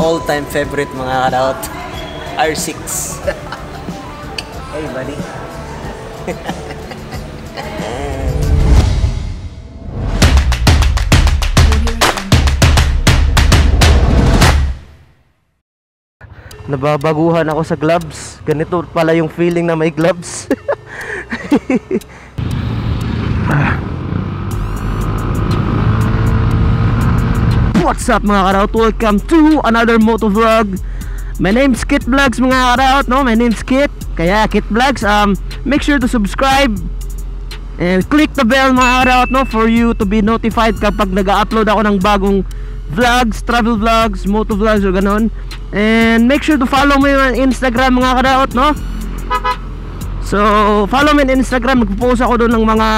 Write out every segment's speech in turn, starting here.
all-time favorite mga Kadaot, R6. Hey buddy. Nababaguhan ako sa gloves. Ganito pala yung feeling na may gloves. What's up mga Kadaot? Welcome to another motovlog. My name's Kit Vlogs mga Kadaot, no? My name's Kit. Kaya Kit Vlogs, make sure to subscribe and click the bell mga Kadaot, no? For you to be notified kapag nag-upload ako ng bagong vlogs, travel vlogs, motovlogs o ganon. And make sure to follow me on Instagram mga Kadaot, no? So follow me on Instagram. Magpo-post ako doon ng mga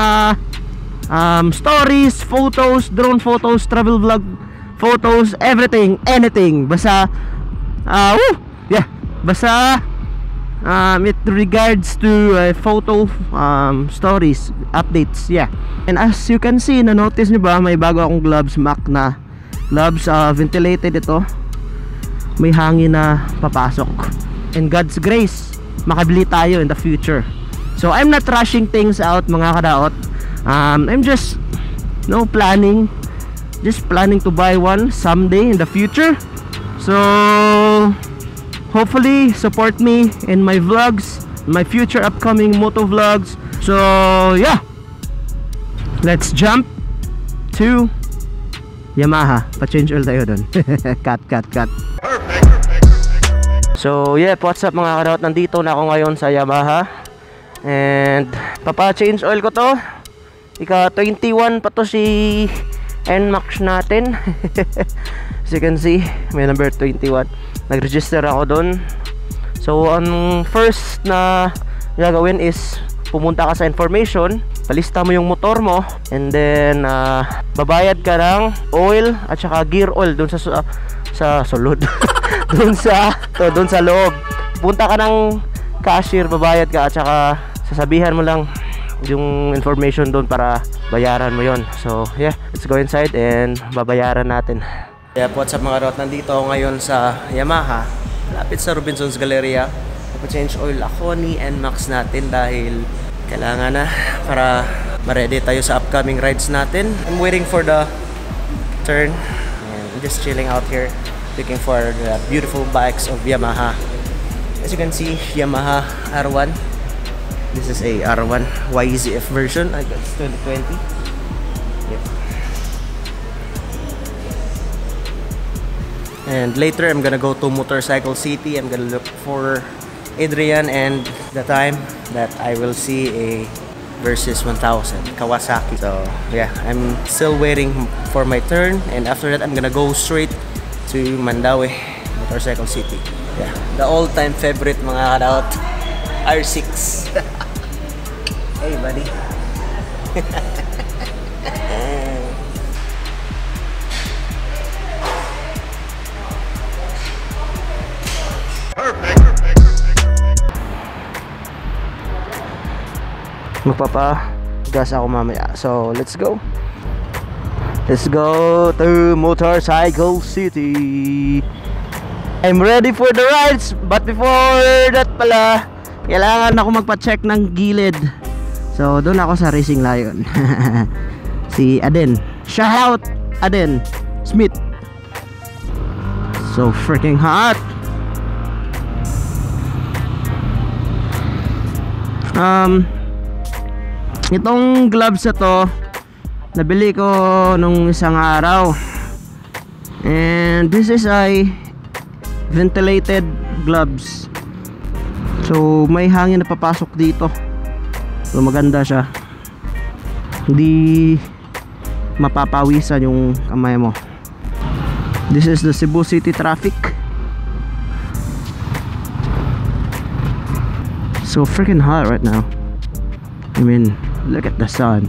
stories, photos, drone photos, travel vlog photos, everything, anything. Basta basta it regards to photo, stories, updates, yeah. And as you can see, na-notice nyo ba, may bago akong gloves, Mac na gloves, ventilated ito. May hangin na papasok. In God's grace, makabili tayo in the future. So I'm not rushing things out mga Kadaot. I'm just planning to buy one someday in the future. So hopefully support me in my vlogs, my future upcoming moto vlogs. So yeah, let's jump to Yamaha. Pa-change oil tayo dun. Cut. So yeah, what's up mga Kadaot? Nandito na ako ngayon sa Yamaha. And papa-change oil ko to. Ika 21 pa to si NMAX natin. As you can see, may number 21. Nag-register ako doon. So ang first na gagawin is pumunta ka sa information, palista mo yung motor mo, and then babayad ka ng oil at saka gear oil doon sa sulod. doon sa loob. Punta ka ng cashier, babayad ka at saka sasabihan mo lang yung information doon para bayaran mo yon. So yeah, let's go inside and babayaran natin. Yeah, what's up mga Kadaot? Nandito ako ngayon sa Yamaha, lapit sa Robinson's Galleria. Napa-change oil ako ni NMAX natin dahil kailangan na para ma-ready tayo sa upcoming rides natin. I'm waiting for the turn and I'm just chilling out here looking for the beautiful bikes of Yamaha. As you can see, Yamaha R1. This is a R1 YZF version. I got 2020. Yep. And later I'm gonna go to Motorcycle City. I'm gonna look for Adrian and the time that I will see a Versys 1000 Kawasaki. So yeah, I'm still waiting for my turn, and after that I'm gonna go straight to Mandaue Motorcycle City. Yeah, the all-time favorite mga Kadaot, R6. Hey buddy. Magpapa-gas ako mamaya. So let's go to Motorcycle City. I'm ready for the rides, but before that pala, kailangan ako magpa-check ng gilid. So doon ako sa Racing Lion. Si Aden, shout out Aden Smith. So freaking hot. Itong gloves na to, nabili ko nung isang araw. And this is a ventilated gloves. So may hangin na papasok dito. So maganda siya. Hindi mapapawisan yung kamay mo. This is the Cebu City traffic. So freaking hot right now. I mean, look at the sun.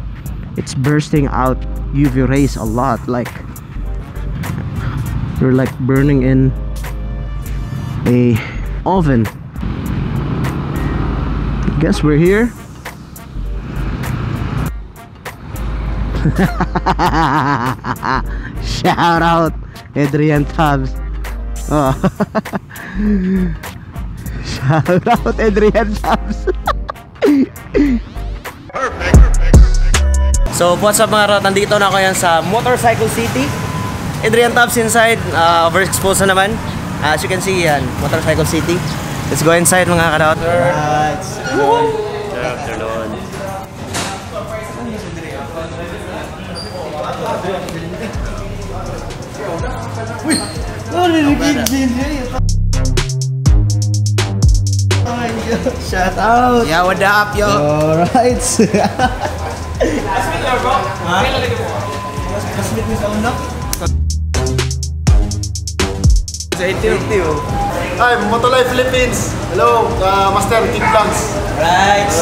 It's bursting out UV rays a lot. Like you're like burning in a oven. Guess we're here. Shout out Adrian Tabs. Oh. Shout out Adrian Tabs. So what's up mga karawat, nandito na ako yan sa Motorcycle City. Adrian Tabs inside, overexposed na naman. As you can see yan, Motorcycle City. Let's go inside mga karawat. Right. Good afternoon. Shout out. Yeah, what up yo? Alright. Hi, Motovlog Philippines. Hello, Master Team Vlogs. Right.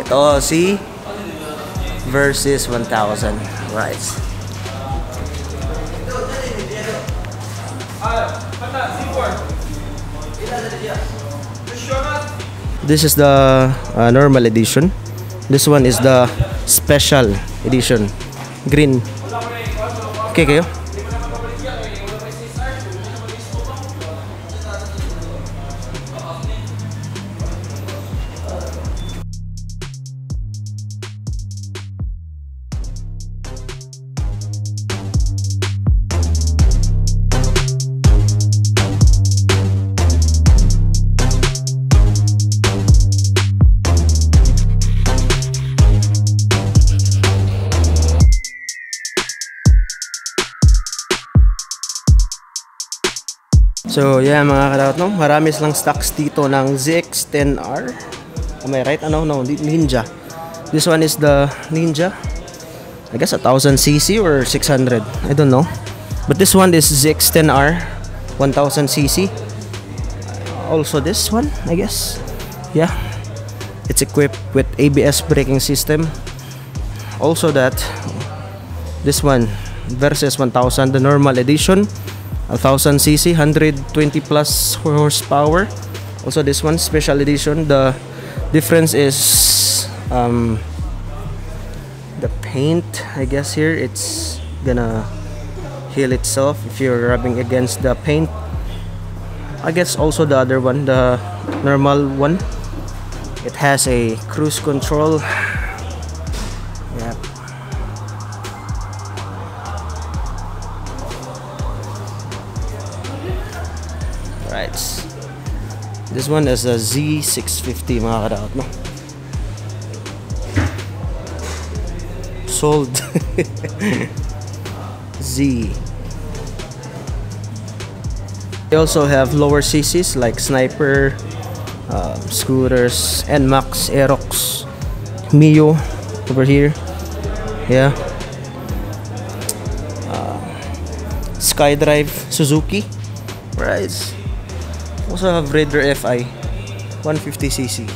Ito si Versus 1000. Right. This is the normal edition. This one is the special edition. Green. Okay kayo? So yeah mga karawat, no? Marami silang stocks dito ng ZX-10R. Am I right? Ano? No, Ninja. This one is the Ninja. I guess 1000cc or 600. I don't know. But this one is ZX-10R 1000cc. Also this one, I guess. Yeah. It's equipped with ABS braking system. Also that this one Versus 1000, the normal edition. 1000cc, 120 plus horsepower. Also this one special edition. The difference is the paint. I guess here it's gonna heal itself if you're rubbing against the paint. I guess also the other one, the normal one, it has a cruise control. Yeah. Right. This one is a Z650 mga kadaot, no? Sold. Z. They also have lower CCs like Sniper, scooters, NMAX, Aerox, Mio over here. Yeah. Skydrive, Suzuki. Right. Also have Raider FI 150cc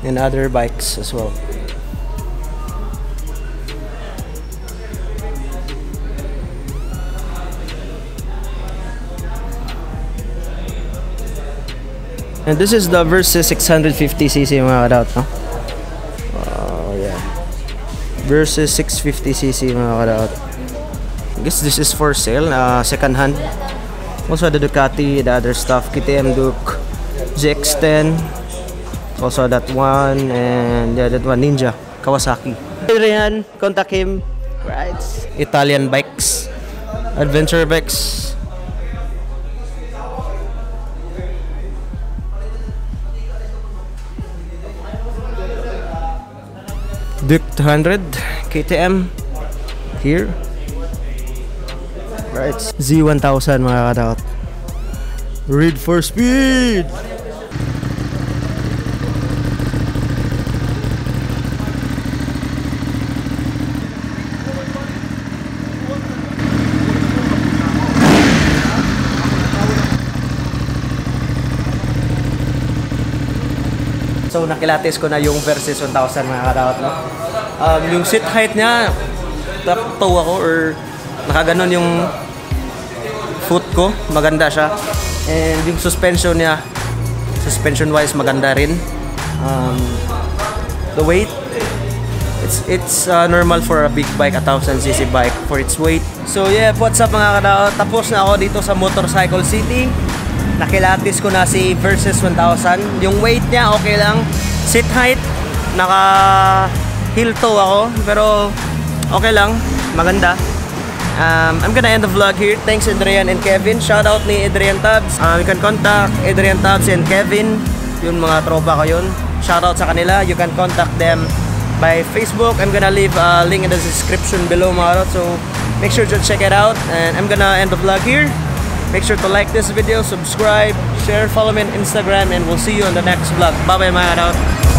and other bikes as well. And this is the Versus 650cc mga kadaot, no? Oh yeah, Versus 650cc mga kadaot. I guess this is for sale, second hand. Also the Ducati, the other stuff, KTM Duke, ZX-10, also that one, and that one Ninja, Kawasaki. Adrian, contact him. Right. Italian bikes, adventure bikes. Duke 200, KTM here. Right. Z1000 mga kadaot. Read for speed. So nakilatis ko na yung Versus 1000 mga kadaot, no? Yung seat height niya, top toe ako or nakaganon yung foot ko, maganda siya. And yung suspension niya, Suspension wise maganda rin. The weight, it's normal for a big bike, a 1000cc bike for its weight. So yeah, what's up mga Kadaot? Tapos na ako dito sa Motorcycle City. Nakilatis ko na si Versus 1000. Yung weight niya okay lang. Seat height, naka heel toe ako, pero okay lang, maganda. I'm gonna end the vlog here. Thanks Adrian and Kevin. Shout out ni Adrian Tabs. You can contact Adrian Tabs and Kevin. Yun mga tropa ko yun. Shout out sa kanila. You can contact them by Facebook. I'm gonna leave a link in the description below mga Kadaot. So make sure to check it out. And I'm gonna end the vlog here. Make sure to like this video, subscribe, share, follow me on Instagram, and we'll see you on the next vlog. Bye bye mga Kadaot.